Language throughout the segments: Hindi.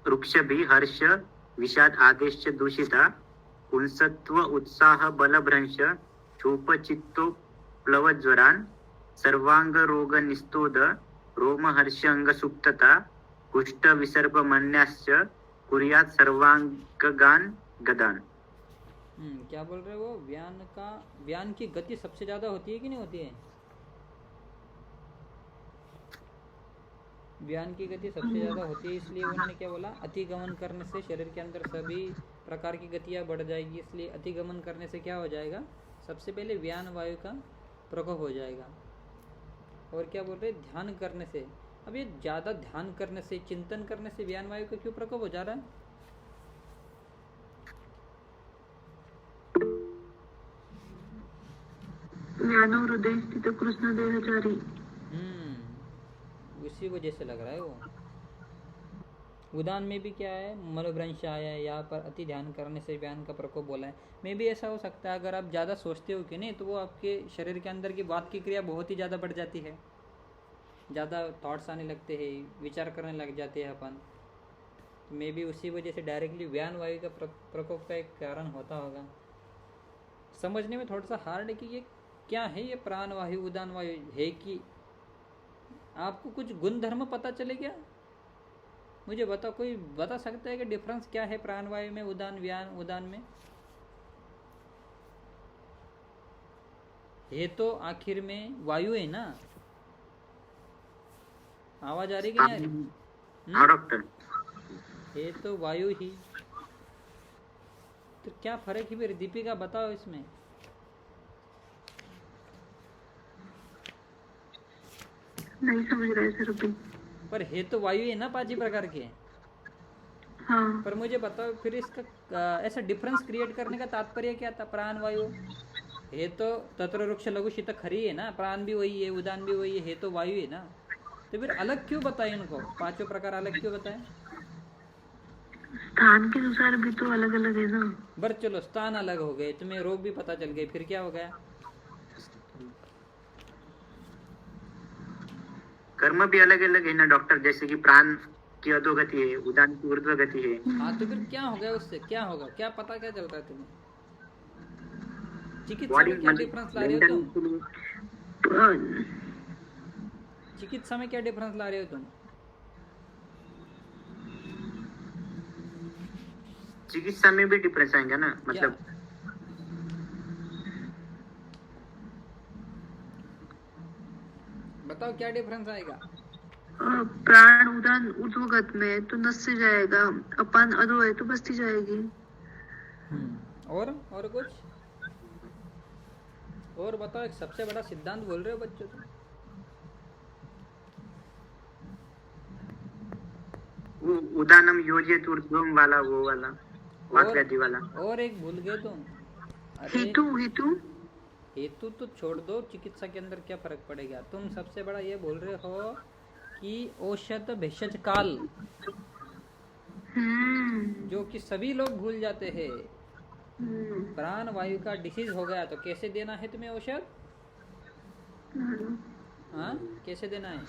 वृक्षभी हर्ष विषाद आदेश दूषिता पुंसत्व उत्साह बलभ्रंश क्षोभचित्तो प्लवज्वरान् सर्वांग रोग निस्तोद रोमहर्ष अंग सुप्तता कुष्ठ विसर्प मन्याश्च कुर्यात् सर्वांगगान गदान। क्या बोल रहे हो? व्यान की गति सबसे ज्यादा होती है कि नहीं होती है? व्यान की गति सबसे ज्यादा होती है, इसलिए उन्होंने क्या बोला? अतिगमन करने से शरीर के अंदर सभी प्रकार की गतियां बढ़ जाएगी, इसलिए अतिगमन करने से क्या हो जाएगा? सबसे पहले व्यान वायु का प्रकोप हो जाएगा। और क्या बोल रहे? ध्यान करने से। अब ये ज्यादा ध्यान करने से, चिंतन करने से व्यान वायु का क्यों प्रकोप हो जा रहा है? ज्ञानो हृदय स्थित कृष्ण देहचारी। उसी वजह से लग रहा है वो। उदान में भी क्या है? मनोभ्रंश आया है, यहाँ पर अति ध्यान करने से व्यान का प्रकोप बोला है। मे भी ऐसा हो सकता है, अगर आप ज़्यादा सोचते हो कि नहीं, तो वो आपके शरीर के अंदर की बात की क्रिया बहुत ही ज़्यादा बढ़ जाती है, ज़्यादा थॉट्स आने लगते हैं, विचार करने लग जाते हैं अपन। तो मे भी उसी वजह से डायरेक्टली व्यान वायु का प्रकोप का एक कारण होता होगा। समझने में थोड़ा सा हार्ड है कि ये क्या है, ये प्राण वायु उदान वायु है कि आपको कुछ गुण धर्म पता चले क्या? मुझे बताओ, कोई बता सकता है कि डिफरेंस क्या है प्राण वायु में, उदान व्यान उदान में? ये तो आखिर में वायु है ना। आवाज आ रही कि नहीं आ रही? हाँ डॉक्टर, ये तो वायु ही। तो क्या फर्क है फिर? दीपिका बताओ इसमें। नहीं समझ रहे सर अभी। पर है तो वायु है ना, 5 प्रकार के। हाँ। पर मुझे बताओ फिर इसका ऐसा डिफरेंस क्रिएट करने का तात्पर्य क्या था? प्राण वायु है तो तत्र वृक्ष लघु शीत खरी है ना, प्राण भी वही है, उदान भी वही है तो वायु है ना। तो फिर अलग क्यों बताए इनको? 5 प्रकार अलग क्यों बताए? स्थान के अनुसार भी तो अलग अलग है ना। बर चलो, स्थान अलग हो गए, तुम्हें रोग भी पता चल गए, फिर क्या हो गया? कर्म भी अलग अलग है ना डॉक्टर, जैसे कि प्राण की अधोगति है, उदान की ऊर्ध्व गति है। हाँ, तो फिर क्या हो गया? उससे क्या होगा? क्या पता, क्या चलता है तुम्हें? चिकित्सा में क्या डिफरेंस ला रहे हो तुम? चिकित्सा में क्या डिफरेंस ला रहे हो तुम? चिकित्सा में भी डिफरेंस आएंगे ना, मतलब बताओ क्या डिफरेंस आएगा? प्राण उदान ऊर्ध्वगत में तो नस से जाएगा, अपान अधो है तो बस्ती जाएगी। और कुछ और बताओ। एक सबसे बड़ा सिद्धांत बोल रहे हो बच्चों तुम। उदानम योजित ऊर्ध्वम वाला, वो वाला वाक्यादि वाला। और एक भूल गए तुम। हेतु हेतु हेतु तो छोड़ दो, चिकित्सा के अंदर क्या फर्क पड़ेगा? तुम सबसे बड़ा ये बोल रहे हो कि औषध भेषज काल, जो कि सभी लोग भूल जाते हैं। प्राण वायु का डिसीज हो गया तो कैसे देना है तुम्हें औषध? हाँ, कैसे देना है?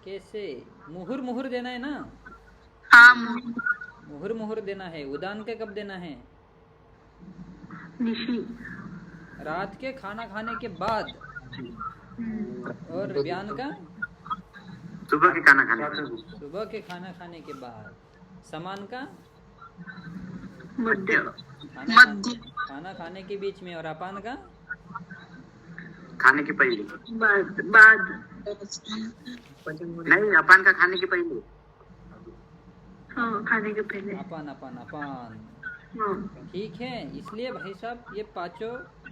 कैसे? मुहुर मुहुर देना है ना। हाँ, मुहुर मुहुर देना है। उदान के कब देना है? निशी, रात के खाना खाने के बाद। और व्यान का सुबह के खाना खाने, सुबह के खाना खाने के बाद। समान का मध्य, खाना खाने के बीच में। और अपान का खाने के पहले, बाद नहीं, अपान का खाने के पहले। हाँ, खाने के पहले। अपान अपान अपान। हाँ। ठीक है, इसलिए भाई साहब ये 5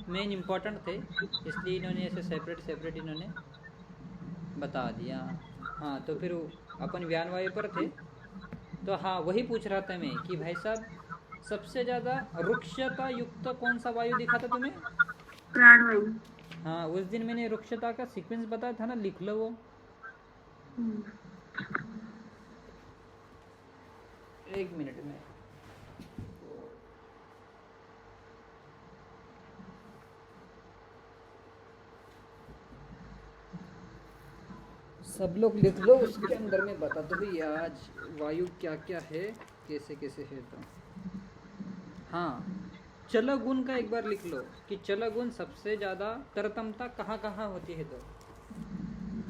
मेन इम्पोर्टेंट थे, इसलिए इन्होंने ऐसे सेपरेट इन्होंने बता दिया। हाँ, तो फिर अपन व्यान वायु पर थे। तो हाँ, वही पूछ रहा था मैं कि भाई साहब सबसे ज्यादा रुक्षता युक्त कौन सा वायु दिखा था तुम्हें? प्राणवायु। हाँ, उस दिन मैंने रुक्षता का सीक्वेंस बताया था ना, लिख लो वो। एक मिनट में। सब लोग लिख लो, उसके अंदर में बता दो भाई आज वायु क्या क्या है, कैसे कैसे है। तो हाँ, चल गुण का एक बार लिख लो कि चल गुण सबसे ज्यादा तरतमता कहाँ कहाँ होती है। तो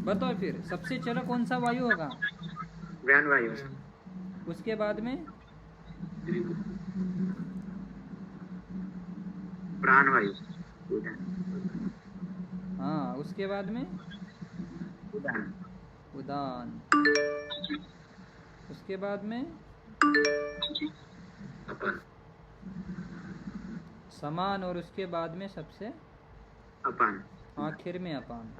बताओ फिर सबसे चल कौन सा वायु होगा। व्यान वायु, उसके बाद में प्राण वायु, उदान, हाँ, उसके बाद में उदान, उदान, उसके बाद में अपान, समान, और उसके बाद में सबसे अपान। आखिर में अपान।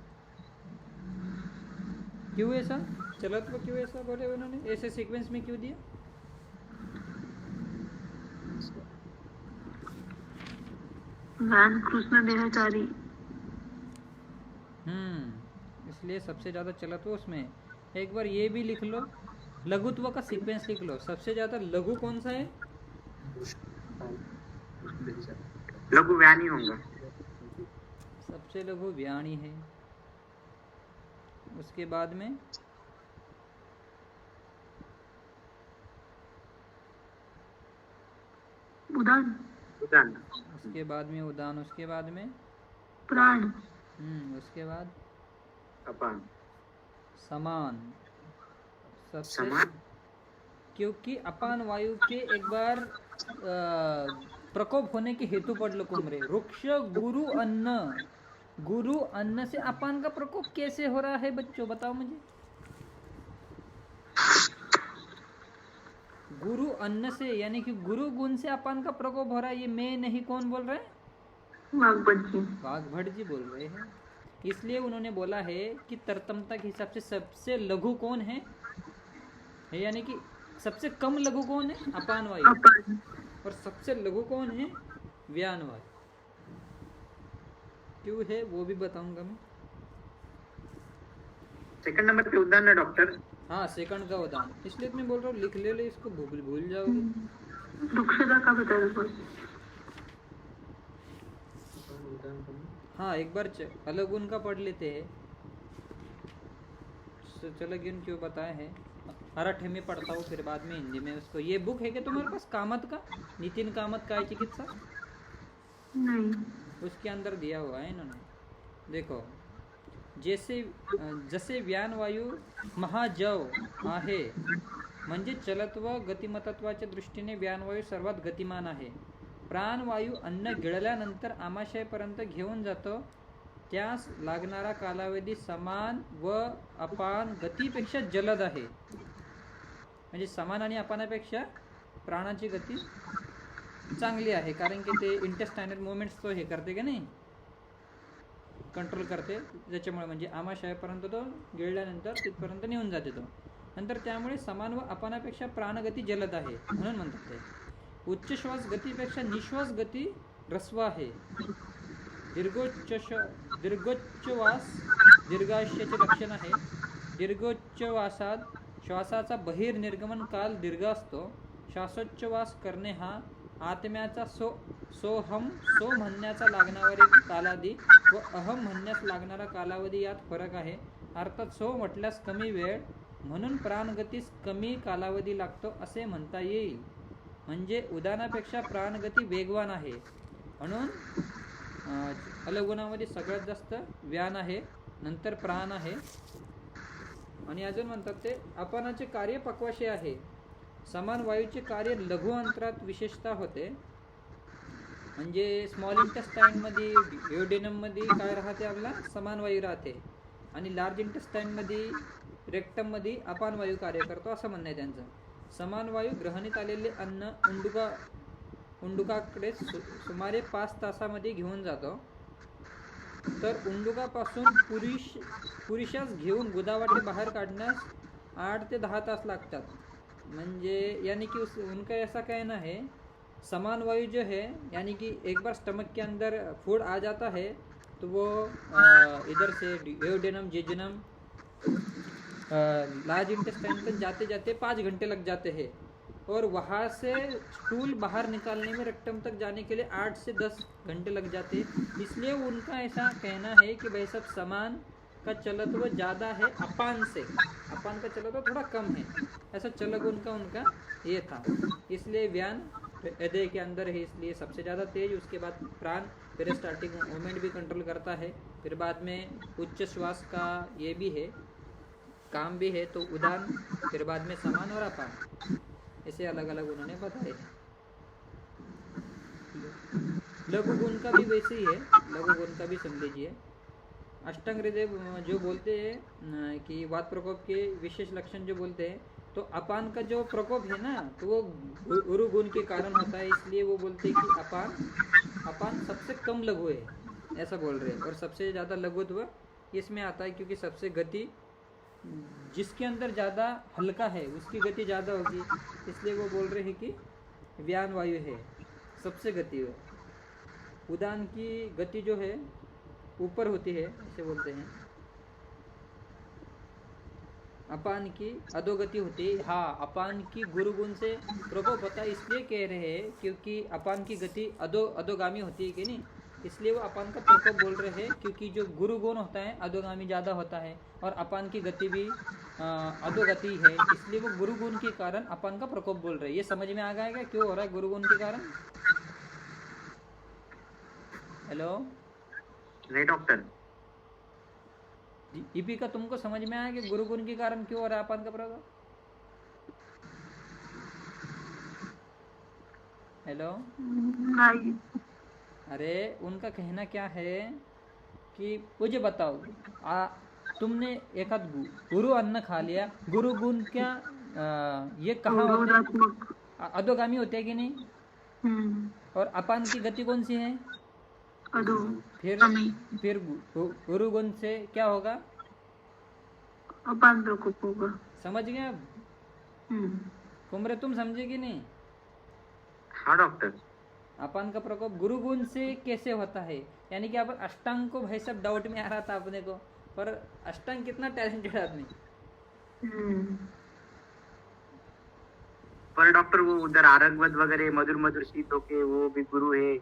क्यों ऐसा चलत्व, क्यों ऐसा बोले उन्होंने, ऐसे सीक्वेंस में क्यों दिया। व्यान कृष्ण देहचारी। इसलिए सबसे ज्यादा चलत्व उसमें। एक बार ये भी लिख लो, लघुत्व का सीक्वेंस लिख लो, सबसे ज्यादा लघु कौन सा है। लघु व्यान ही होगा। सबसे लघु व्याणी है। उसके बाद में उदान। उदान, उसके बाद में उदान, उसके बाद में प्राण। उसके बाद अपान, समान। सबसे समान, क्योंकि अपान वायु के एक बार प्रकोप होने के हेतु पढ़ लो कुमरे। वृक्ष गुरु अन्न, गुरु अन्न से अपान का प्रकोप कैसे हो रहा है बच्चों, बताओ मुझे। गुरु अन्न से यानी कि गुरु गुण से अपान का प्रकोप हो रहा है। ये मैं नहीं, कौन बोल रहा है, वाग्भट जी बोल रहे हैं। इसलिए उन्होंने बोला है कि तरतमता के हिसाब से सबसे लघु कौन है, यानी कि सबसे कम लघु कौन है, अपान वायु, और सबसे लघु कौन है, व्यान वायु। क्यों है वो भी बताऊंगा मैं। सेकंड नंबर पे उदान है डॉक्टर। हाँ, सेकंड का उदान, इसलिए मैं बोल रहा हूँ लिख ले इसको, भूल जाओगे। दुक्षता का बता दो। हाँ, एक बार अलग गुण का पढ़ लेते हैं। चलो गुण क्यों बताए हैं, मराठी में पढ़ता हूँ, फिर बाद में हिंदी में उसको। ये बुक है क्या तुम्हारे पास, कामत का, नितिन कामत का चिकित्सा? नहीं। उसके अंदर दिया हुआ है इन्होंने, देखो। जसे व्यान वायू महाजव आहे, म्हणजे चलत्व गतिमतत्वाच्या दृष्टीने व्यानवायू सर्वात गतिमान आहे. प्राणवायू अन्न गिळल्यानंतर आमाशयापर्यंत घेऊन जातो, त्यास लागणारा कालावधी समान व अपान गतीपेक्षा जलद आहे. म्हणजे समान आणि अपानापेक्षा प्राणाची गती चांगली आहे, कारण की ते इंटेस्टायनल मुवमेंट्स तो हे करते का नाही, कंट्रोल करते, ज्याच्यामुळे म्हणजे आमाशयापर्यंत तो गिळल्यानंतर तिथपर्यंत नेऊन जाते तो. नंतर त्यामुळे समान व अपानापेक्षा प्राणगती जलद आहे म्हणून म्हणतात ते. उच्च श्वास गतीपेक्षा निश्वास गती ऱ्हस्व आहे. दीर्घोच्चवास दीर्घायुष्याचे लक्षण आहे. दीर्घोच्चवासात श्वासाचा बहिर्निर्गमन काल दीर्घ असतो. श्वासोच्छवास करणे हा आत्म्याचा सोहम सो म्हणण्याचा लागणारा कालावधी व अहम म्हणण्यास लागणारा कालावधी यात फरक आहे. अर्थात सो म्हटल्यास कमी वेळ, म्हणून प्राणगतीस कमी कालावधी लागतो असे म्हणता येईल. म्हणजे उदानापेक्षा प्राणगती वेगवान आहे, म्हणून अलगुणामध्ये सगळ्यात जास्त व्यान आहे, नंतर प्राण आहे. आणि अजून म्हणतात ते अपानाचे कार्य पक्वाशय आहे. समान वायूचे कार्य लघु अंतरात विशेषतः होते. म्हणजे स्मॉल इंटेस्टाईन मध्ये ड्युओडेनम मध्ये काय राहते, आपला समान वायू राहते, आणि लार्ज इंटेस्टाईन मध्ये रेक्टम मध्ये अपान वायू कार्य करतो असं म्हणणं आहे त्यांचं. समान वायू ग्रहणीत आलेले अन्न उंडुकाकडे सुमारे 5 तासामध्ये घेऊन जातो. तर उंडुकापासून पुरुषास घेऊन गुदावाटे बाहेर काढण्यास 8 ते 10 तास लागतात. म्हणजे यानी कि उनका ऐसा कहना है, समान वायु जो है यानी कि एक बार स्टमक के अंदर फूड आ जाता है तो वो इधर से ड्यूओडेनम जेजुनम लार्ज इंटेस्टाइन तक जाते जाते 5 घंटे लग जाते हैं, और वहाँ से स्टूल बाहर निकालने में रेक्टम तक जाने के लिए 8 से 10 घंटे लग जाते हैं. इसलिए उनका ऐसा कहना है कि भाई सब समान का चलत्व ज्यादा है अपान से, अपान का चलत्व थोड़ा कम है, ऐसा चलगुण का उनका ये था। इसलिए व्यान हृदय के अंदर है, इसलिए सबसे ज्यादा तेज, उसके बाद प्राण, फिर स्टार्टिंग मूवमेंट भी कंट्रोल करता है, फिर बाद में उच्च श्वास का ये भी है, काम भी है, तो उदान, फिर बाद में समान और अपान, ऐसे अलग अलग उन्होंने बताए हैं। लघु गुण का भी वैसे ही है, लघु गुण का भी सुन लीजिए। अष्टांग हृदय जो बोलते हैं कि वात प्रकोप के विशेष लक्षण जो बोलते हैं, तो अपान का जो प्रकोप है ना, तो वो गुरु गुण के कारण होता है, इसलिए वो बोलते हैं कि अपान सबसे कम लघु है, ऐसा बोल रहे हैं। और सबसे ज्यादा लघुत्व इसमें आता है, क्योंकि सबसे गति जिसके अंदर ज्यादा हल्का है उसकी गति ज्यादा होगी, इसलिए वो बोल रहे हैं कि व्यान वायु है सबसे गति है। उदान की गति जो है ऊपर होती है, ऐसे बोलते हैं। अपान की अधोगति होती है। हाँ, अपान की गुरु गुण से प्रकोप होता है, इसलिए कह रहे हैं क्योंकि अपान की गति अधोगामी होती है कि नहीं, इसलिए वो अपान का प्रकोप बोल रहे हैं, क्योंकि जो गुरु गुण होता है अधोगामी ज्यादा होता है, और अपान की गति भी अधोगति है, इसलिए वो गुरु गुण के कारण अपान का प्रकोप बोल रहे हैं। ये समझ में आ गया क्या क्यों हो रहा है गुरु गुण के कारण? हेलो नहीं डॉक्टर, ईपी का तुमको समझ में आया कि गुरु गुण के कारण क्यों हो रहा है अपान का प्रकोप? हेलो, नहीं। अरे उनका कहना क्या है कि मुझे बताओ, तुमने एक आध गुरु अन्न खा लिया, गुरु गुण क्या ये कहाँ होते हैं? अधोगामी होते हैं कि नहीं? और अपान की गति कौन सी है? फिर गुरु गुण से क्या होगा? अपान प्रकोप होगा। समझ गए अब? कुमरे तुम समझे कि नहीं? हाँ डॉक्टर। अपान का प्रकोप गुरु गुण से कैसे होता है? यानी कि अपन अष्टांग को भाई सब डाउट में आ रहा था अपने को, पर अष्टांग कितना टैलेंटेड आदमी। पर डॉक्टर वो उधर आरंगवत वगैरह मधुर मधुर शीतों के वो भी गुरु है,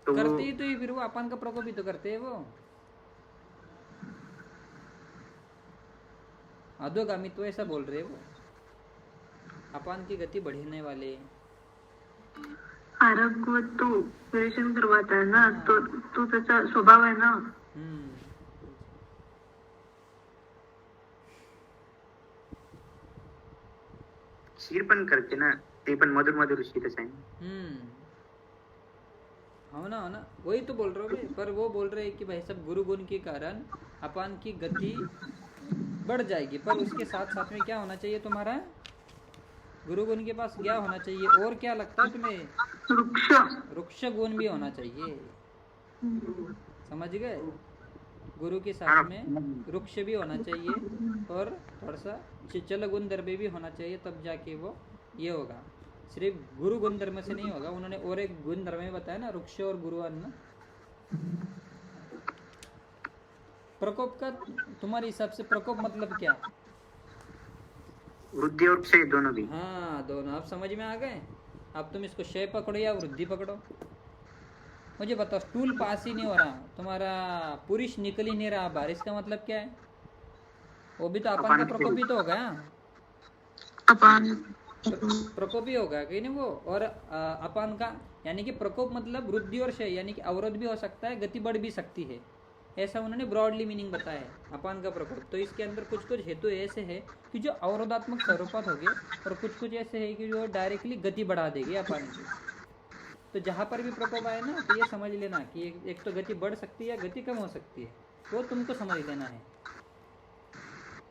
तो करते ही तो ही फिर वो अपान का प्रकोप ही तो करते हैं वो। अधोगामी तो ऐसा बोल रहे वो, अपान की गति बढ़ने वाले। आरंगवत तो ऑपरेशन करवाता है ना, तो त्याचा स्वभाव है ना। शीर पण करते ना, ते पण मधुर मधुर शीतच आहे। हो ना, वही तो बोल रहा हूँ। पर वो बोल रहे हैं कि भाई सब गुरु गुण के कारण अपान की गति बढ़ जाएगी, पर उसके साथ साथ में क्या होना चाहिए तुम्हारा? गुरु गुण के पास क्या होना चाहिए? और क्या लगता है तुम्हें? रुक्ष गुण भी होना चाहिए। समझ गए? गुरु के साथ में रुक्ष भी होना चाहिए, और थोड़ा सा चिचल गुण द्रव्य भी होना चाहिए, तब जाके वो ये होगा। सिर्फ गुरु गुण धर्म से नहीं होगा। उन्होंने और एक गुण धर्म में बताया ना, रुक्ष और गुरु अन्न। प्रकोप का तुम्हारे हिसाब से प्रकोप मतलब क्या? वृद्धि और क्षय दोनों भी। हाँ, दोनों। आप समझ में आ गए? अब तुम इसको क्षय पकड़ो या वृद्धि पकड़ो। मुझे बताओ, स्टूल पास ही नहीं हो रहा, तुम्हारा पुरुष निकल ही नहीं रहा बाहर, इसका मतलब क्या है? वो भी तो अपान का प्रकोप ही तो होगा। अपान प्रकोप ही होगा कि नहीं वो। और अपान का यानी कि प्रकोप मतलब वृद्धि और क्षय, यानी कि अवरोध भी हो सकता है, गति बढ़ भी सकती है, ऐसा उन्होंने ब्रॉडली मीनिंग बताया है अपान का प्रकोप। तो इसके अंदर कुछ कुछ हेतु ऐसे है कि जो अवरोधात्मक स्वरूपात होंगे, और कुछ कुछ ऐसे है कि जो डायरेक्टली गति बढ़ा देगी अपान की। तो जहां पर भी प्रकोप आए ना, तो ये समझ लेना कि एक तो गति बढ़ सकती है या गति कम हो सकती है, वो तुमको समझ लेना है।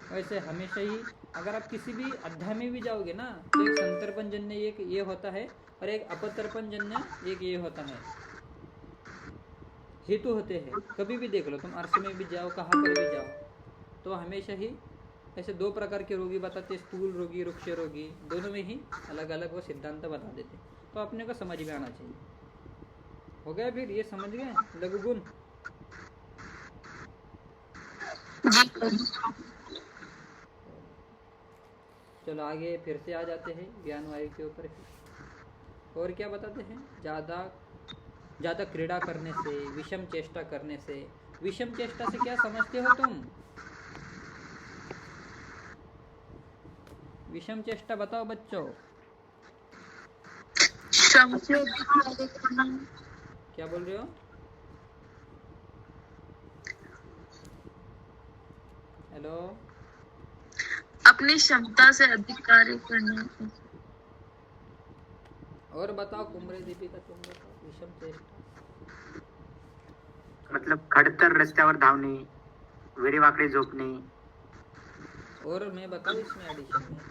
वैसे हमेशा ही अगर आप किसी भी अध्याय में भी जाओगे ना, तो एक संतर्पण जन्य एक ये होता है, और एक अपतर्पण जन्य एक ये होता है, हेतु होते हैं। कभी भी देख लो तुम, अर्श में भी जाओ, कहाँ पर भी जाओ, तो हमेशा ही ऐसे दो प्रकार के रोगी बताते, स्थूल रोगी, रुक्ष रोगी, दोनों में ही अलग अलग वो सिद्धांत बता देते। तो अपने को समझ में आना चाहिए। हो गया फिर? ये समझ गए लघु गुण? चलो आगे फिर से आ जाते हैं ज्ञान वायु के ऊपर। और क्या बताते हैं? ज्यादा क्रीड़ा करने से, विषम चेष्टा करने से। विषम चेष्टा से क्या समझते हो तुम? विषम चेष्टा बताओ बच्चों। श्रम से अधिक कार्य करना, क्या बोल रहे हो? हेलो, अपनी क्षमता से अधिक कार्य करना। और बताओ कुमरे दीपिका, तुम बताओ विषम चेष्टा। मतलब खडतर रस्त्यावर धावणे, वेडेवाकडे झोपणे. और मैं बताऊँ इसमें एडिशन में,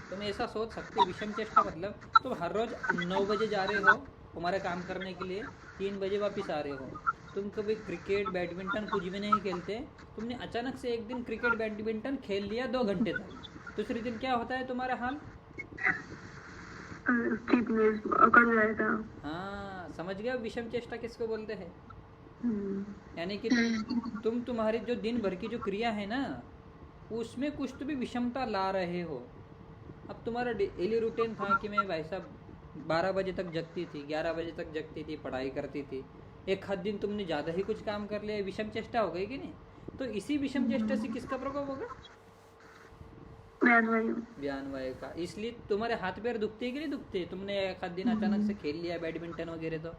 तुम ऐसा सोच सकते हो विषम चेष्टा मतलब तुम हर रोज 9 बजे जा रहे हो तुम्हारे काम करने के लिए, 3 बजे वापस आ रहे हो, तुम कभी क्रिकेट बैडमिंटन कुछ भी नहीं खेलते, तुमने अचानक से एक दिन क्रिकेट बैडमिंटन खेल लिया 2 घंटे तक, दूसरे दिन क्या होता है तुम्हारा हाल? स्टिफनेस अकड़ जाएगा। हाँ, समझ गया विषम चेष्टा किसको बोलते हैं? यानी कि तुम्हारी जो दिन भर की जो क्रिया है ना, उसमें कुछ तो भी विषमता ला रहे हो। अब तुम्हारा डेली रूटीन था कि मैं भाई साहब 12 बजे तक जगती थी, 11 बजे तक जगती थी, पढ़ाई करती थी, एक आध दिन तुमने ज़्यादा ही कुछ काम कर लिया, विषम चेष्टा हो गई कि नहीं? तो इसी विषम चेष्टा से किसका प्रकोप होगा? व्यान वायु का। इसलिए तुम्हारे हाथ पैर दुखते हैं कि नहीं दुखते? तुमने एक आध दिन अचानक से खेल लिया बैडमिंटन वगैरह, तो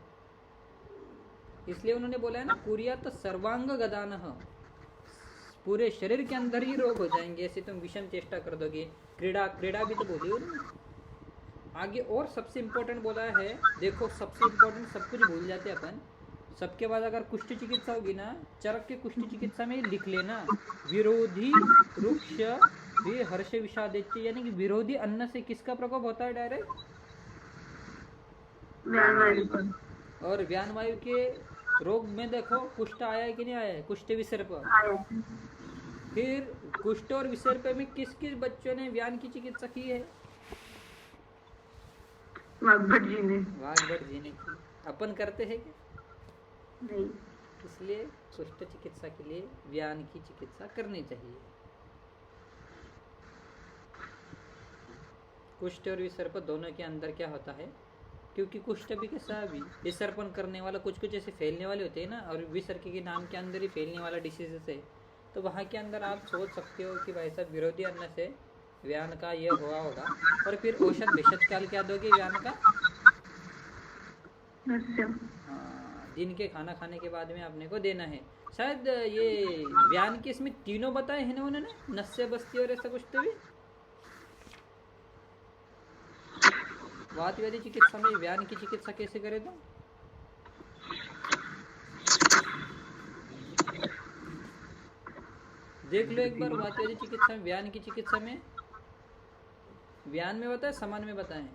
इसलिए उन्होंने बोला है ना, कुर्यात सर्वांग गदानः, पूरे शरीर के अंदर ही रोग हो जाएंगे ऐसे तुम विषम चेष्टा कर दोगे। क्रीड़ा भी तो बोली हो ना आगे। और सबसे इम्पोर्टेंट बोला है, देखो सबसे इम्पोर्टेंट, सब कुछ भूल जाते अपन, सबके बाद अगर कुष्ठ चिकित्सा होगी ना, चरक के कुष्ठ चिकित्सा में लिख लेना, विरोधी रुक्ष भी हर्ष विषादेच्य, यानी कि विरोधी अन्न से किसका प्रकोप होता है डायरेक्ट? और व्यान वायु के रोग में देखो कुष्ठ आया है कि नहीं आया है? कुष्ठ विसर्प। फिर कुष्ठ और विसर्प में किस किस बच्चों ने व्यान की चिकित्सा की है? वाघभट जी ने की। अपन करते हैं क्या? नहीं। इसलिए कुष्ठ चिकित्सा के लिए व्यान की चिकित्सा करनी चाहिए। कुष्ठ और विसर्प दोनों के अंदर क्या होता है, क्योंकि कुष्ठ भी कैसा भी विसर्पन करने वाला कुछ कुछ ऐसे फैलने वाले होते हैं ना, और विसर्क के नाम के अंदर ही फैलने वाला डिसीजेस है, तो वहाँ के अंदर आप सोच सकते हो कि भाई साहब विरोधी अन्न से व्यान का यह हुआ होगा। और फिर औषध भेषज काल क्या दोगे व्यान का? हाँ, दिन के खाना खाने के बाद में आपने को देना है। शायद ये व्यान के इसमें तीनों बताए हैं ना उन्होंने, नस्य बस्ती और ऐसा कुछ तो भी। वातव्याधि चिकित्सा में व्यान की चिकित्सा कैसे करे तो? देख लो एक बार, वातव्याधि चिकित्सा में, व्यान की चिकित्सा में, व्यान में बताए समान में बताएं?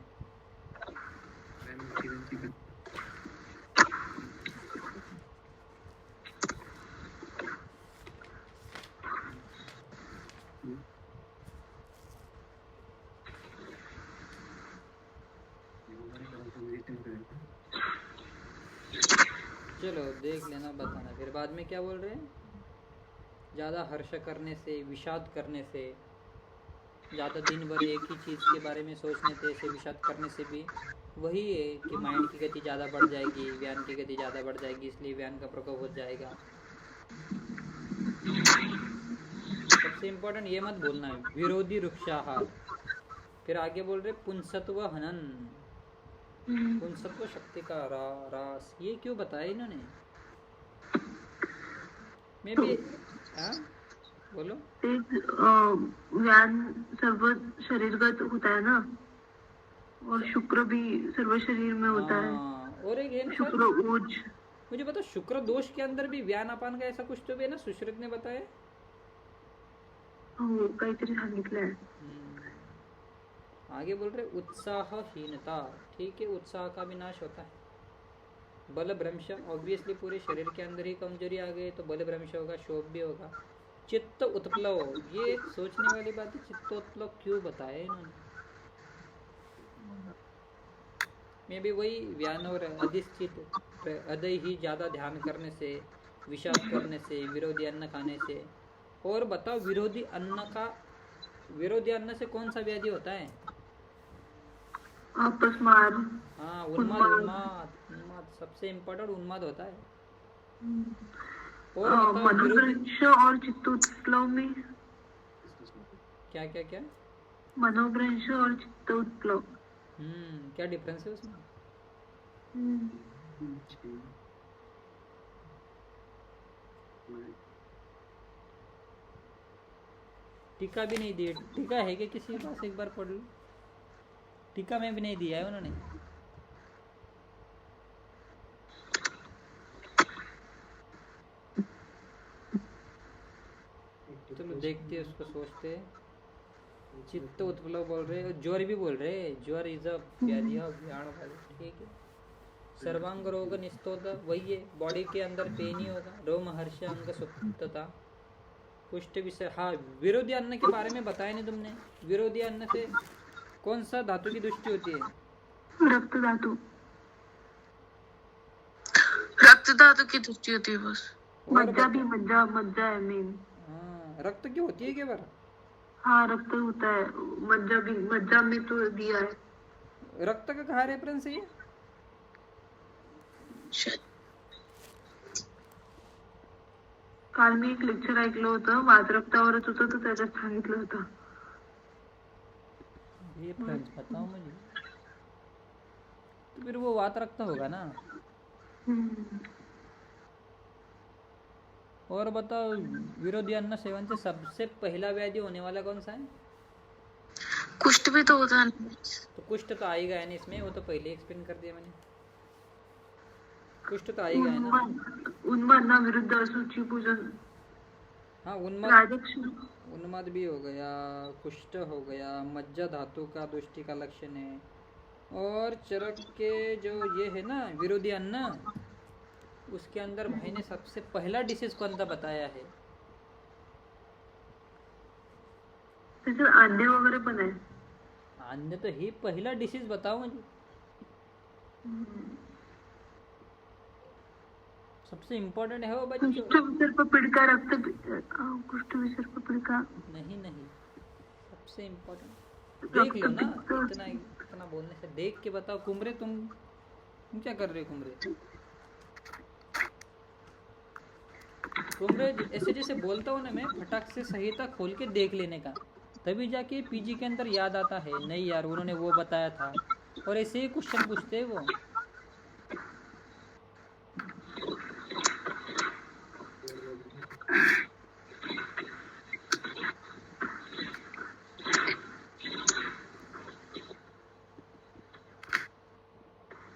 चलो देख लेना, बताना। फिर बाद में क्या बोल रहे हैं? ज़्यादा हर्ष करने से, विषाद करने से, ज़्यादा दिन भर एक ही चीज़ के बारे में सोचने से विषाद करने से भी वही है कि माइंड की गति ज़्यादा बढ़ जाएगी, व्यान की गति ज़्यादा बढ़ जाएगी, इसलिए व्यान का प्रकोप हो जाएगा। सबसे इम्पोर्टेंट ये मत भूलना है, विरोधी रुक्षाहार। फिर आगे बोल रहे पुंसत्व हनन, पुंसत्व शक्ति का रास। ये क्यों बताया इन्होंने? मैं भी बोलो। व्यान सर्व शरीरगत होता है ना, और शुक्र भी सर्व शरीर में होता है। और एक है ना शुक्र ओज, मुझे पता, शुक्र दोष के अंदर भी व्यान अपान का ऐसा कुछ तो भी है ना, सुश्रुत ने बताया। हो काहीतरी सांगितलंय। आगे बोल रहे उत्साहहीनता, ठीक है, उत्साह का भी नाश होता है। बल भ्रंश, ऑब्वियसली पूरे शरीर के अंदर ही कमजोरी आ गई तो बल भ्रंश होगा, शोभ भी होगा। चित्त उत्प्लव, ये एक सोचने वाली बात है, चित्तोत्प्लव क्यों बताया इन्होंने? मैं भी वही व्यान और अधिष्ठित अदय ही ज्यादा ध्यान करने से, विषाद करने से, विरोधी अन्न खाने से। और बताओ विरोधी अन्न से कौन सा व्याधि होता है? अपस्मार। हाँ, उन्माद सबसे इम्पोर्टेंट उन्माद होता है। और मधुभ्रंश और चित्तोत्प्लव में क्या क्या क्या? मनोभ्रंश और चित्त उत्प्लव। क्या डिफरेंस है उसमें? टीका भी नहीं दी, टीका है क्या किसी के पास? एक बार पढ़ लो, टीका में भी नहीं दिया है उन्होंने। चलो देखते हैं उसको, सोचते हैं। चित्त उत्प्लव बोल रहे, ज्वर भी बोल रहे, ज्वर इज अ व्याधि व्याण वाले, ठीक है। सर्वांग रोग निस्तोत, वही है, बॉडी के अंदर पेन ही होगा। रोम हर्ष अंग सुप्तता, कुष्ठ विषय। हाँ, विरोधी अन्न के बारे में बताया नहीं तुमने। विरोधी अन्न से कौन सा धातु की दृष्टि होती है? रक्त धातु। रक्त धातु की दृष्टि होती है बस। मज्जा भी, मज्जा है मेन। हाँ, रक्त की होती है क्या बार? हाँ, रक्त होता है। मज्जा भी, मज्जा में तो दिया है। रक्त का कहाँ रेफरेंस है ये? काल मी एक लेक्चर ऐकलं होतं, वातरक्तावरच होतं, तर त्याच्यात सांगितलं होतं। रेफरेंस बताओ मुझे। तो फिर वो वात रक्त होगा ना। और बताओ, विरोधी अन्न सेवन से सबसे पहला व्याधि होने वाला कौन सा है? कुष्ठ भी तो होता है। तो कुष्ठ तो आएगा है ना इसमें, वो तो पहले एक्सप्लेन कर दिया मैंने। कुष्ठ तो आएगा है ना। उन्मादना विरुद्ध अशुचि पूजन। हाँ, उन्माद भी हो गया, कुष्ठ हो गया, मज्जा धातु का दृष्टि का लक्षण है। और चरक के जो ये है ना विरोधी अन्न, उसके अंदर भाई ने सबसे पहला डिसीज कौन सा बताया है? अंडे वगैरह पण आहे। अंडे तो ही पहला डिसीज बताओ मुझे। सबसे इम्पोर्टेंट है वो बच्चों। कुष्ठ विसर्प पीड़िका, रक्त कुष्ठ विसर्प पीड़िका नहीं, सबसे इम्पोर्टेंट देख लो ना। इतना बोलने से देख के बताओ। कुमरे तुम क्या कर रहे हो? कुमरे ऐसे जैसे बोलता हूँ ना मैं, फटाक से संहिता खोल के देख लेने का, तभी जाके पीजी के अंदर याद आता है। नहीं यार, उन्होंने वो बताया था। और ऐसे ही क्वेश्चन पूछते हैं वो।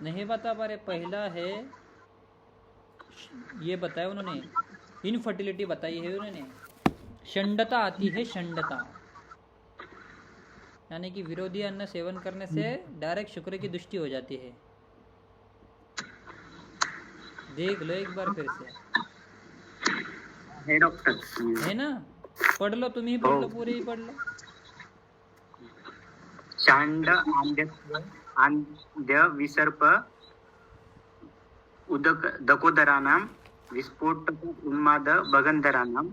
नहीं बता पा रहे। पहला है, ये बताया उन्होंने, इनफर्टिलिटी बताई है उन्होंने। षंडता आती है, षंडता, यानी कि विरोधी अन्न सेवन करने से डायरेक्ट शुक्र की दृष्टि हो जाती है। देख लो एक बार फिर से, है डॉक्टर, है ना। पढ़ लो, तुम ही पढ़ लो, पूरे ही पढ़ लो। चांड आंध्य विसर्प उदक दकोदरानां, विस्फोट उन्माद भगंधरानां,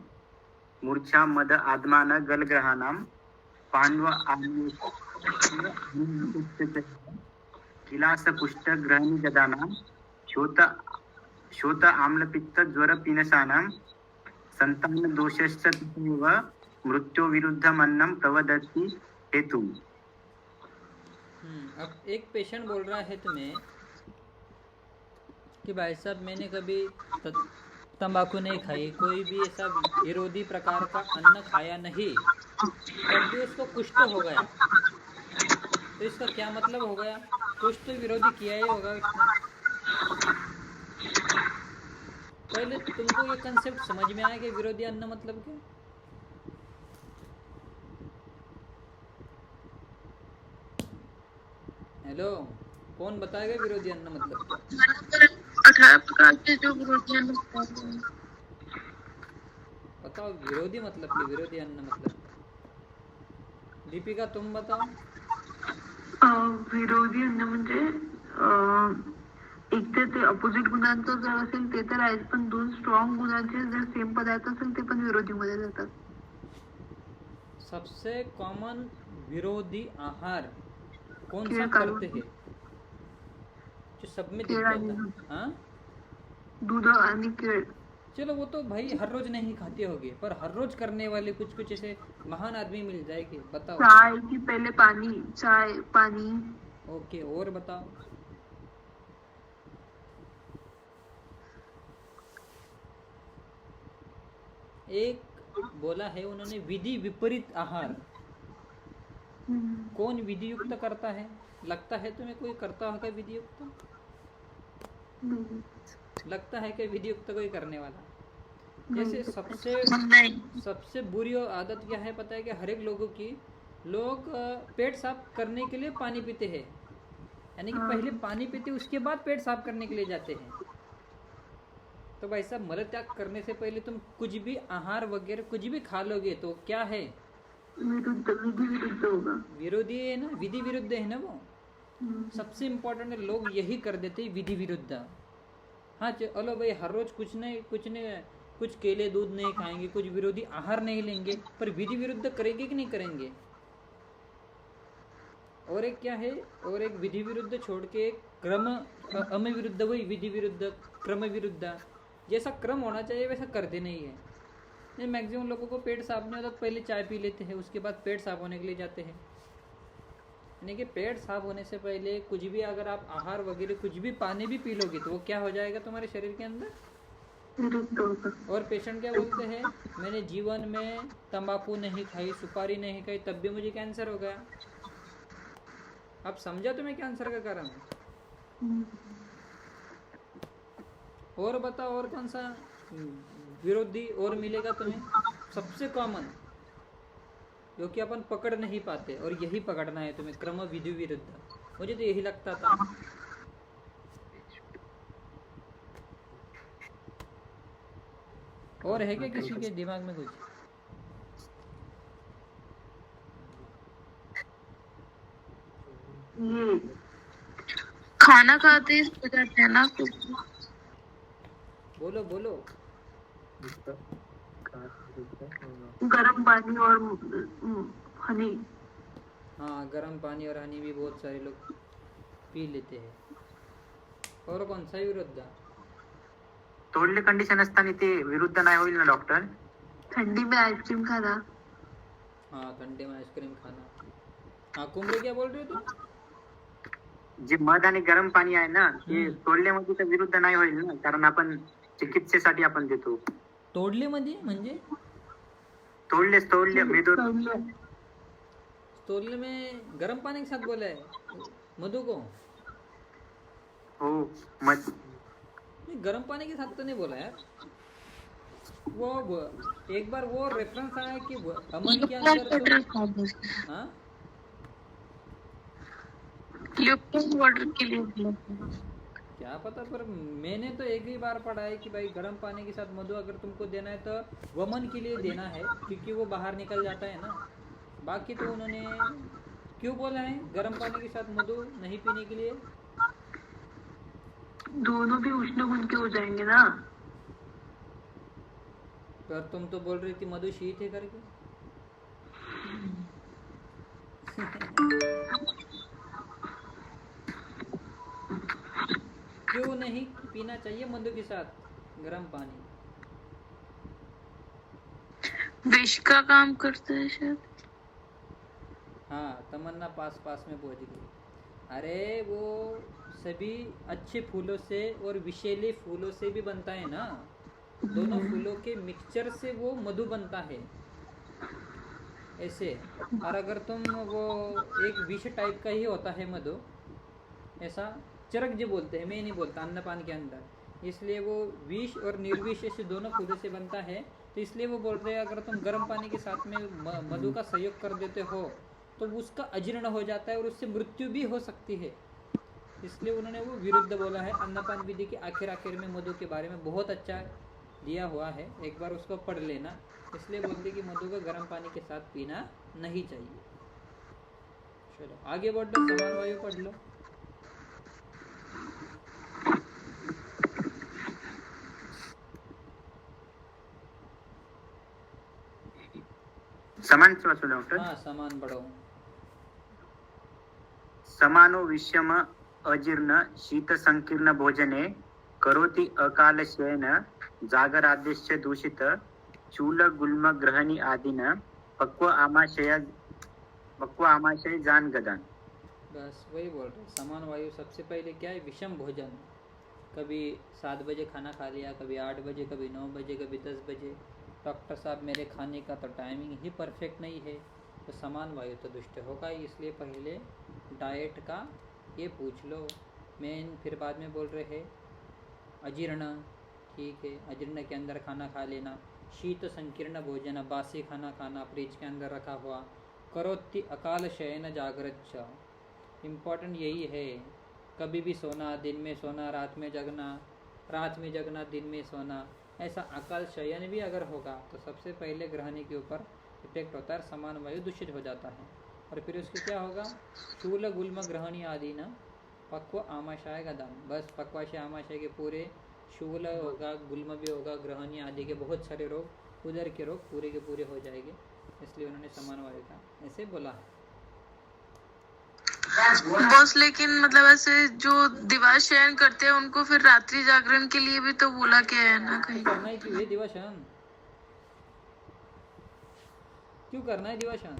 मूर्छा मद आत्मान गलग्रहानां, पाण्व विलास कुष्ठ ग्रहणी गदानां, शोत आम्लपित्त ज्वर पीनसानां, संतान दोषश्च तथैव मृत्यो विरुद्धमन्नं प्रवदति हेतु। अब एक पेशेंट बोल रहा है तुम्हें कि भाई साहब मैंने कभी तंबाकू नहीं खाई, कोई भी ऐसा विरोधी प्रकार का अन्न खाया नहीं, तब भी उसको कुष्ठ हो गया। तो इसका क्या मतलब हो गया? कुष्ठ विरोधी किया ही होगा उसने। पहले तुमको ये कंसेप्ट समझ में आया कि विरोधी अन्न मतलब क्या? हेलो, कौन बताएगा विरोधी अन्न मतलब क्या? 18 प्रकार के जो विरोधी अन्न बताओ, विरोधी मतलब क्या, विरोधी अन्न मतलब क्या? दीपिका तुम बताओ। विरोधी अन्न म्हणजे एक तर ते अपोजिट गुणांचं जर असेल ते तर आहेच, पण दोन स्ट्रॉंग गुणांचे जर सेम पदार्थ असेल ते पण विरोधी मध्ये जातात। सबसे कॉमन विरोधी आहार कौन सा करते हैं जो सब में दिख जाता है? हाँ, दूध आणि केळ। चलो वो तो भाई हर रोज नहीं खाते होगे, पर हर रोज करने वाले कुछ कुछ ऐसे महान आदमी मिल जाएंगे, बताओ। चाय की पहले पानी, चाय पानी। ओके, और बताओ। एक बोला है उन्होंने विधि विपरीत आहार। कौन विधि युक्त करता है? लगता है तुम्हें कोई करता होगा विधि युक्त? लगता है कि विधि युक्त कोई करने वाला? जैसे नहीं। सबसे बुरी आदत क्या है पता है? कि हर एक लोगों की, लोग पेट साफ करने के लिए पानी पीते हैं, यानी कि पहले पानी पीते उसके बाद पेट साफ करने के लिए जाते हैं। तो भाई साहब, मल त्याग करने से पहले तुम कुछ भी आहार वगैरह कुछ भी खा लोगे तो क्या है? विधि विरुद्ध होगा। विरोधी है ना, विधि विरुद्ध है ना वो। सबसे इम्पोर्टेंट है, लोग यही कर देते हैं, विधि विरुद्ध। हाँ चलो भाई, हर रोज कुछ नहीं, कुछ केले दूध नहीं खाएंगे, कुछ विरोधी आहार नहीं लेंगे, पर विधि विरुद्ध करेंगे कि नहीं करेंगे? और एक क्या है, और एक विधि विरुद्ध छोड़ के क्रम अम विरुद्ध, वही विधि विरुद्ध क्रम विरुद्ध। जैसा क्रम होना चाहिए वैसा करते नहीं है। नहीं, मैक्सिमम लोगों को पेट साफ नहीं होता तो पहले चाय पी लेते हैं, उसके बाद पेट साफ होने के लिए जाते हैं। यानी कि पेट साफ होने से पहले कुछ भी अगर आप आहार वगैरह कुछ भी पानी भी पी लोगे तो वो क्या हो जाएगा तुम्हारे शरीर के अंदर? और पेशेंट क्या बोलते हैं, मैंने जीवन में तंबाकू नहीं खाई, सुपारी नहीं खाई, तब भी मुझे कैंसर हो गया। अब समझा तुम्हें कैंसर का कारण? और बताओ, और कौन सा विरोधी और मिलेगा तुम्हें? सबसे कॉमन जो कि अपन पकड़ नहीं पाते, और यही पकड़ना है तुम्हें, क्रम विधि विरुद्ध। मुझे तो यही लगता था। और है क्या किसी के दिमाग में कुछ? ये खाना खाते ही सो जाते हैं ना कुछ। बोलो बोलो। गर्म पानी और हनी। हाँ, गर्म पानी और हनी भी बहुत सारे लोग पी लेते हैं। और कौन सा विरुद्ध? तोडले कंडिशन असताना ते विरुद्ध नाही होईल ना डॉक्टर? ठंडी में आइसक्रीम खाना। हाँ, ठंडे में आइसक्रीम खाना। हाँ, कुमरे क्या बोल रहे हो तुम? जे मध आणि गरम पाणी आहे ना, ते तोडल्यामध्ये तर विरुद्ध नाही होईल ना, कारण आपण चिकित्सेसाठी आपण देतो. तोडले मध्ये म्हणजे? तोडले मेदो तोड़ने में गर्म पानी के साथ बोला है मधु को? हो मध नहीं, गर्म पानी के साथ तो नहीं बोला यार। वो एक बार वो रेफरेंस आया कि अमन के अंदर तो, हाँ लिप्टन वाटर के लिए क्या पता, पर मैंने तो एक ही बार पढ़ा है कि भाई गर्म पानी के साथ मधु अगर तुमको देना है तो वमन के लिए देना है, क्योंकि वो बाहर निकल जाता है ना। बाकी तो उन्होंने क्यों बोला है गर्म पानी के साथ मधु नहीं पीने के लिए? दोनों भी उष्ण गुण के हो जाएंगे ना। पर तुम तो बोल रही थी मधु शीत है करके। क्यों नहीं पीना चाहिए मधु के साथ गर्म पानी? विष का काम करता है शायद। हाँ, तमन्ना पास में पहुंच गई। अरे वो सभी अच्छे फूलों से और विषैले फूलों से भी बनता है ना, दोनों फूलों के मिक्सचर से वो मधु बनता है ऐसे। और अगर तुम वो एक विष टाइप का ही होता है मधु, ऐसा चरक जो बोलते हैं, मैं नहीं बोलता, अन्नपान के अंदर, इसलिए वो विष और निर्विष से दोनों फूलों से बनता है। तो इसलिए वो बोल रहे हैं अगर तुम गर्म पानी के साथ में मधु का सहयोग कर देते हो तो उसका अजीर्ण हो जाता है और उससे मृत्यु भी हो सकती है। इसलिए उन्होंने वो विरुद्ध बोला है। अन्नपान विधि के आखिर में मधु के बारे में बहुत अच्छा दिया हुआ है, एक बार उसको पढ़ लेना। इसलिए बोलते कि मधु को गर्म पानी के साथ पीना नहीं चाहिए। चलो आगे बढ़ लो, समान वायु पढ़ लो। समान वाचू डॉक्टर. हाँ, समान बढ़ो। समानो विषम अजीर्ण शीत संकीर्ण भोजने करोति अकाल शयन जागर आदेश दूषित चूल गुल्म ग्रहणी आदीन पक्व आमाशय जान गदान। बस वही बोल रहे, समान वायु सबसे पहले क्या है, विषम भोजन। कभी 7 बजे खाना खा लिया, कभी 8 बजे, कभी 9 बजे, कभी 10 बजे। डॉक्टर साहब मेरे खाने का तो टाइमिंग ही परफेक्ट नहीं है, तो समान वायु तो दुष्ट होगा ही। इसलिए पहले डाइट का ये पूछ लो। मेन फिर बाद में बोल रहे हैं अजीर्ण, ठीक है, अजीर्ण के अंदर खाना खा लेना। शीत संकीर्ण भोजन, बासी खाना खाना, फ्रिज के अंदर रखा हुआ। करोति अकाल शयन जागृत, इम्पोर्टेंट यही है। कभी भी सोना, दिन में सोना, रात में जगना, रात में जगना, दिन में सोना, ऐसा अकाल शयन भी अगर होगा तो सबसे पहले ग्रहणी के ऊपर इफेक्ट होता है, समान वायु दूषित हो जाता है। और फिर उसके क्या होगा, चूल गुल्म ग्रहणी आदि न पक्व आमाशय का दान। बस पक्वाशय आमाशय के पूरे, शूल होगा, गुल्म भी होगा, ग्रहणी आदि के बहुत सारे रोग, उदर के रोग पूरे के पूरे हो जाएंगे। इसलिए उन्होंने समान वायु का ऐसे बोला है। बॉस लेकिन मतलब ऐसे जो दिवा शयन करते हैं उनको फिर रात्रि जागरण के लिए भी तो बोला गया है ना कहीं। करना ही क्यों है दिवाशन, क्यों करना है दिवाशन?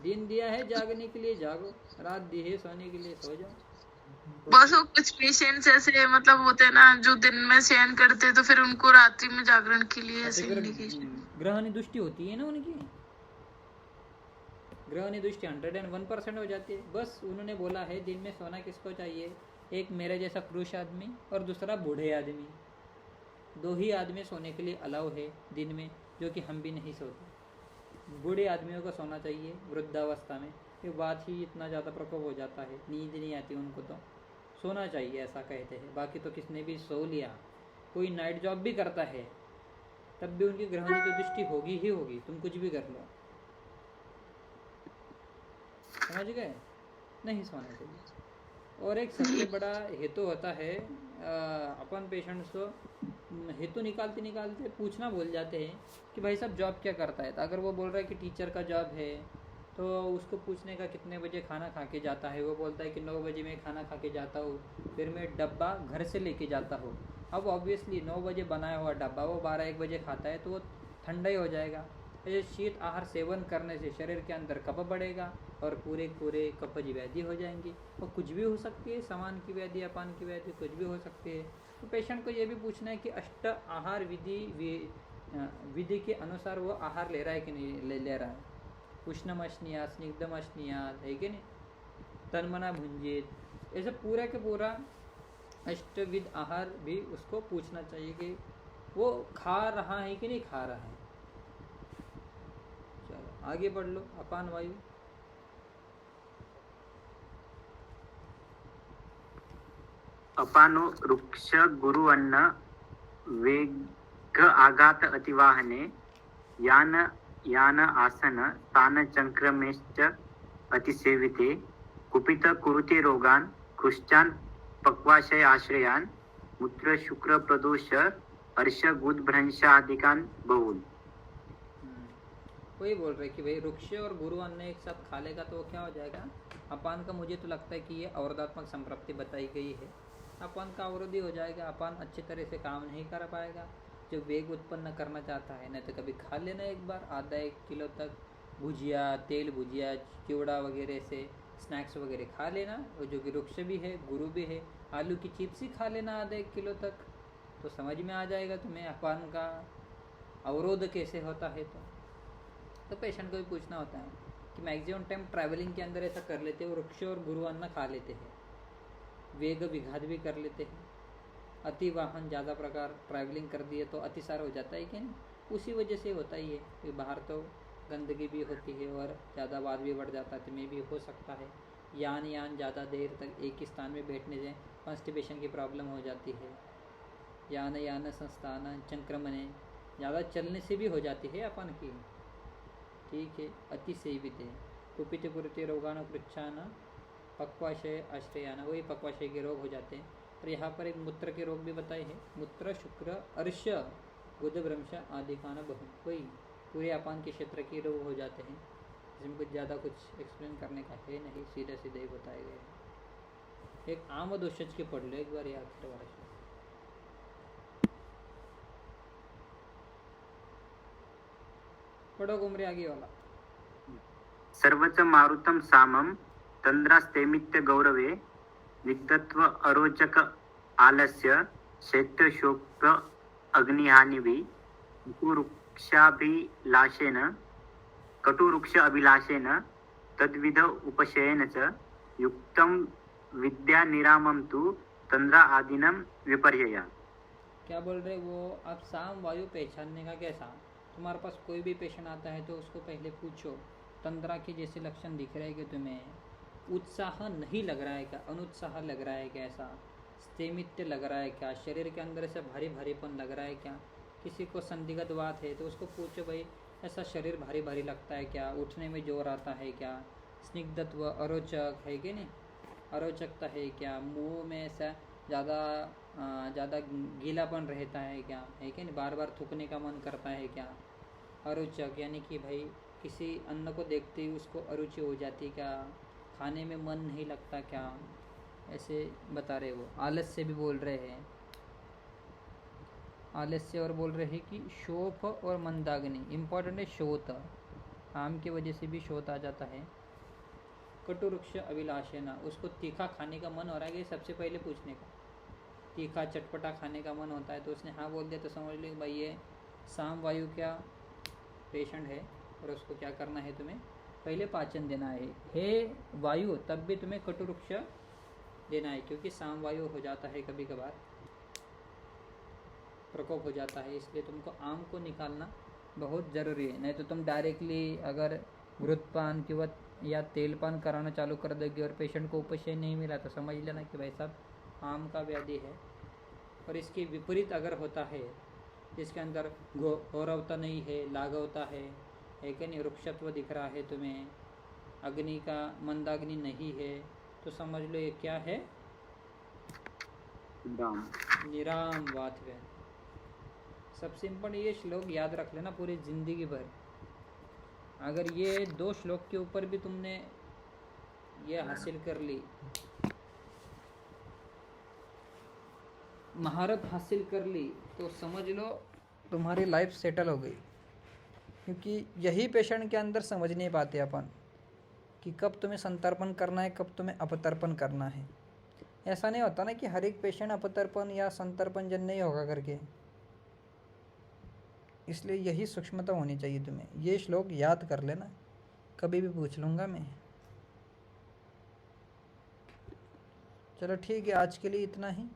दिन दिया है जागने के लिए जागो, रात दी है सोने के लिए सो जाओ। बस वो कुछ पेशेंट्स ऐसे मतलब होते हैं ना जो दिन में शयन करते हैं तो फिर उनको रात्रि में जागरण के लिए ऐसे इंडिकेशन। ग्रहणी दृष्टि होती है ना उनकी, ग्रहणी दृष्टि 101% हो जाती है। बस उन्होंने बोला है दिन में सोना किसको चाहिए, एक मेरे जैसा पुरुष आदमी और दूसरा बूढ़े आदमी, 2 ही आदमी सोने के लिए अलाउ है दिन में, जो कि हम भी नहीं सोते। बूढ़े आदमियों को सोना चाहिए वृद्धावस्था में, ये बात ही इतना ज़्यादा प्रकोप हो जाता है, नींद नहीं आती उनको, तो सोना चाहिए ऐसा कहते हैं। बाकी तो किसने भी सो लिया, कोई नाइट जॉब भी करता है तब भी उनकी ग्रहणी तो दृष्टि होगी ही होगी, तुम कुछ भी कर लो, समझ गए? नहीं सोना चाहिए। और एक सबसे बड़ा हेतु होता है, अपन पेशेंट्स को हेतु निकालते निकालते पूछना भूल जाते हैं कि भाई साहब जॉब क्या करता है। तो अगर वो बोल रहा है कि टीचर का जॉब है, तो उसको पूछने का कितने बजे खाना खा के जाता है, वो बोलता है कि 9 बजे मैं खाना खा के जाता हूँ, फिर मैं डब्बा घर से लेके जाता हूँ। अब ऑब्वियसली 9 बजे बनाया हुआ डब्बा वो 12-1 बजे खाता है तो वो ठंडा ही हो जाएगा। ऐसे शीत आहार सेवन करने से शरीर के अंदर कफ बढ़ेगा और पूरे कफज व्याधि हो जाएंगी, और कुछ भी हो सकती है, समान की व्याधि, अपान की व्याधि, कुछ भी हो सकती है। तो पेशेंट को ये भी पूछना है कि अष्ट आहार विधि के अनुसार वो आहार ले रहा है कि नहीं ले रहा है। उष्णम अश्नियात, स्निग्धम अश्नियात, है कि नहीं, तन्मना भुंजित, ऐसे पूरा के पूरा अष्टविध आहार भी उसको पूछना चाहिए कि वो खा रहा है कि नहीं खा रहा है। चलो आगे बढ़ लो। अपान वायु, अपानो वृक्ष गुरु अन्न वेग आघात अतिवाहने यान आसन स्थान चंक्रमेश्च अतिसेविते कुपित कुरुते रोगान कृष्टान पक्वाशय आश्रयान मूत्र शुक्र प्रदोष हर्ष गुद भ्रंशादिकान बहुल। वही बोल रहे कि भाई वृक्ष और गुरु अन्न एक साथ खा लेगा तो क्या हो जाएगा, अपान का। मुझे तो लगता है कि ये अवरोधात्मक संपत्ति बताई गई है, अपान का अवरोधी हो जाएगा, अपान अच्छी तरह से काम नहीं कर पाएगा। जो वेग उत्पन्न करना चाहता है ना, तो कभी खा लेना एक बार आधा 1 किलो तक भुजिया, तेल भुजिया, चिवड़ा वगैरह से स्नैक्स वगैरह खा लेना, और जो कि वृक्ष भी है गुरु भी है, आलू की चिप्स ही खा लेना आधा 1 किलो तक, तो समझ में आ जाएगा तुम्हें अपान का अवरोध कैसे होता है। तो पेशेंट को भी पूछना होता है कि मैक्सिमम टाइम ट्रैवलिंग के अंदर ऐसा कर लेते हैं, वृक्ष और गुरु अन्न खा लेते हैं, वेग विघात भी कर लेते हैं। अति वाहन ज़्यादा प्रकार ट्रैवलिंग कर दिए तो अतिसार हो जाता है कि नहीं, उसी वजह से होता ही है कि बाहर तो गंदगी भी होती है और ज़्यादा बाद भी बढ़ जाता है, तो में भी हो सकता है। यान ज़्यादा देर तक एक ही स्थान में बैठने से कॉन्स्टिपेशन की प्रॉब्लम हो जाती है। यान संस्थान संक्रमण ज़्यादा चलने से भी हो जाती है अपन की, ठीक है। अति सेवित है कुपित कुरुते रोगान पृच्छान पक्वाशय आश्रयाना, वही पक्वाशय के रोग हो जाते हैं। और यहाँ पर एक मूत्र के रोग भी बताए हैं, मूत्र शुक्र अर्श गुद भ्रंश आदि का न बहु, वही पूरे अपान के क्षेत्र के रोग हो जाते हैं। इसमें कुछ ज़्यादा कुछ एक्सप्लेन करने का है नहीं, सीधे सीधे ही बताए गए हैं। एक आम दोषच के पढ़ लो एक बार या अक्षर वाला श्लोक। पढ़ो कुमरे आगे वाला। सर्वच मारुतम सामम तंद्रास्तेमित्य गौरवे विद्वत्व अरोचक आलस्य शैत्य शोक अग्निहानिभि कटुवृक्ष अभिलाषेन तद्विध उपशयेन च युक्तं विद्या निरामम तु तंद्रा आदिनम विपर्यय। क्या बोल रहे वो? आप साम वायु पहचानने का कैसा? तुम्हारे पास कोई भी पेशेंट आता है तो उसको पहले पूछो तंद्रा के जैसे लक्षण दिख रहे हैं कि तुम्हें उत्साह नहीं लग रहा है क्या, अनुत्साह लग रहा है क्या, ऐसा स्थैमित्य लग रहा है क्या, शरीर के अंदर से भारी भारीपन लग रहा है क्या, किसी को संदिग्ध बात है तो उसको पूछो भाई ऐसा शरीर भारी भारी लगता है क्या, उठने में जोर आता है क्या, स्निग्धत्व अरोचक है कि नहीं, अरोचकता है क्या, मुंह में ऐसा ज़्यादा गीलापन रहता है क्या, है कि नहीं, बार बार थूकने का मन करता है क्या, अरोचक यानी कि भाई किसी अन्न को देखते ही उसको अरुचि हो जाती क्या, खाने में मन नहीं लगता क्या, ऐसे बता रहे वो। आलस्य भी बोल रहे हैं, आलस्य और बोल रहे हैं कि शोफ और मंदाग्नि इम्पॉर्टेंट है। शोथ, आम की वजह से भी शोथ आ जाता है। कटुवृक्ष अभिलाषेना, उसको तीखा खाने का मन हो रहा है कि सबसे पहले पूछने का, तीखा चटपटा खाने का मन होता है तो उसने हाँ बोल दिया तो समझ लो भाई ये साम वायु क्या पेशेंट है और उसको क्या करना है, तुम्हें पहले पाचन देना है। हे वायु, तब भी तुम्हें कटुवृक्ष देना है क्योंकि साम वायु हो जाता है, कभी कभार प्रकोप हो जाता है, इसलिए तुमको आम को निकालना बहुत ज़रूरी है। नहीं तो तुम डायरेक्टली अगर घृतपान या तेलपान कराना चालू कर दोगे और पेशेंट को उपशय नहीं मिला तो समझ लेना कि भाई साहब आम का व्याधि है। और इसके विपरीत अगर होता है जिसके अंदर गौरवता नहीं है, लाघवता है कि नहीं, वृक्षत्व दिख रहा है तुम्हें, अग्नि का मंदाग्नि नहीं है, तो समझ लो ये क्या है, निराम वात्व्य। सबसे इम्पोर्टेंट ये श्लोक याद रख लेना पूरी जिंदगी भर। अगर ये 2 श्लोक के ऊपर भी तुमने ये हासिल कर ली, महारत हासिल कर ली, तो समझ लो तुम्हारी लाइफ सेटल हो गई। क्योंकि यही पेशेंट के अंदर समझ नहीं पाते अपन कि कब तुम्हें संतर्पण करना है, कब तुम्हें अपतर्पण करना है। ऐसा नहीं होता ना कि हर एक पेशेंट अपतर्पण या संतर्पण जन नहीं होगा करके, इसलिए यही सूक्ष्मता होनी चाहिए तुम्हें। ये श्लोक याद कर लेना, कभी भी पूछ लूँगा मैं। चलो ठीक है, आज के लिए इतना ही।